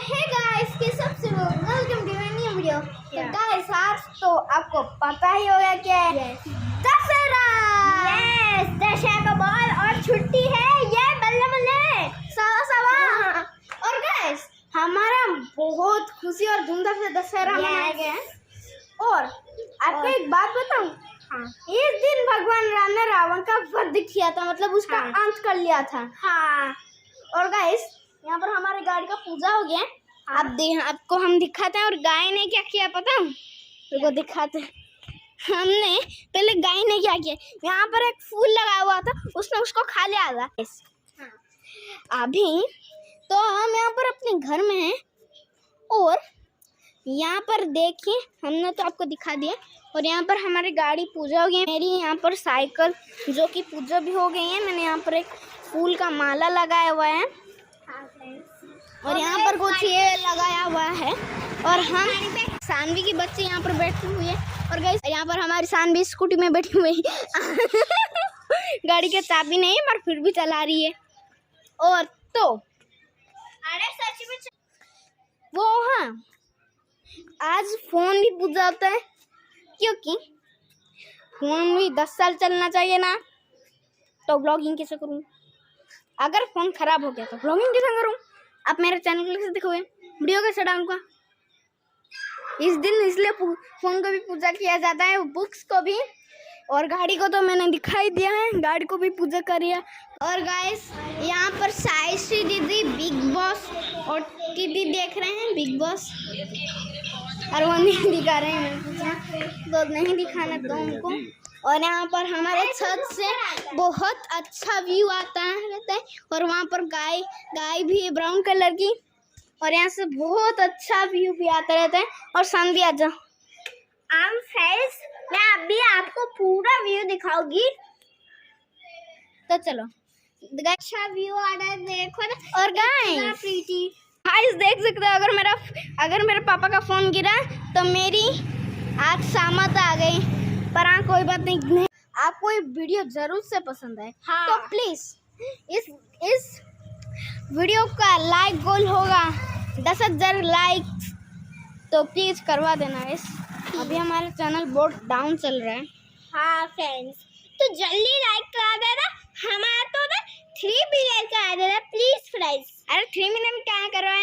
हे guys कैसे सब welcome to my new video. तो गाइस आज तो आपको पता ही होगा क्या है, दशहरा। यस, दशहरा का बॉल और छुट्टी है, ये बल्ले बल्ले सवा। और गाइस हमारा बहुत खुशी और धूमधाम से दशहरा मनाया गया है। और आपको एक बात बताऊं, इस दिन भगवान राम ने रावण का वध किया था, मतलब उसका अंत कर लिया था। और गाइस यहाँ पर हमारी गाड़ी का पूजा हो गया। आपको हम दिखाते हैं। और गाय ने क्या किया पता है? तो दिखाते हैं। हमने पहले गाय ने क्या किया, यहाँ पर एक फूल लगा हुआ था, उसने उसको खा लिया था। अभी तो हम यहाँ पर अपने घर में हैं और यहाँ पर देखिए हमने तो आपको दिखा दिया। और यहाँ पर हमारी गाड़ी पूजा हो गई है। मेरी यहाँ पर साइकिल जो कि पूजा भी हो गई है। मैंने यहाँ पर एक फूल का माला लगाया हुआ है और यहाँ पर कुछ ये लगाया हुआ है। और हम सानवी की बच्चे यहाँ पर बैठी हुई है। और गाइस यहाँ पर हमारी सानवी स्कूटी में बैठी हुई है। गाड़ी के चाबी नहीं पर फिर भी चला रही है। और तो अरे सच में वो हाँ, आज फोन भी पूजा होता है क्योंकि फोन भी 10 साल चलना चाहिए ना। तो ब्लॉगिंग कैसे करूँ? अगर फोन खराब हो गया तो ब्लॉगिंग कैसे करूँ? आप मेरे चैनल को कैसे देखोगे, वीडियो कैसे डालूंगा? इस दिन इसलिए फोन को भी पूजा किया जाता है, बुक्स को भी। और गाड़ी को तो मैंने दिखाई दिया है, गाड़ी को भी पूजा करिए। और गाइस यहाँ पर साइश्री दीदी बिग बॉस और टीवी देख रहे हैं, बिग बॉस। और वो नहीं दिखा रहे हैं, तो नहीं दिखाना तो उनको। और यहाँ पर हमारे छत से बहुत अच्छा व्यू आता है रहता है। और वहाँ पर गाय भी है ब्राउन कलर की। और यहाँ से बहुत अच्छा व्यू भी आता रहता है। और संधि आ जाओ। मैं अभी आपको पूरा व्यू दिखाऊंगी, तो चलो। अच्छा व्यू आ रहा है, देखो ना। और गाइस देख सकते हो, अगर मेरे पापा का फोन गिरा तो मेरी आज सामत आ गई। पर हाँ कोई बात नहीं। आपको ये वीडियो जरूर से पसंद है तो प्लीज इस वीडियो का लाइक गोल होगा 10,000 लाइक्स, तो प्लीज करवा देना। अभी हमारा चैनल बहुत डाउन चल रहा है। हाँ फ्रेंड्स, तो जल्दी लाइक करा देना। हमारा तो ना 3 मिलियन का आ रहा है, प्लीज फ्रेंड्स। अरे 3 मिलियन क्या करवा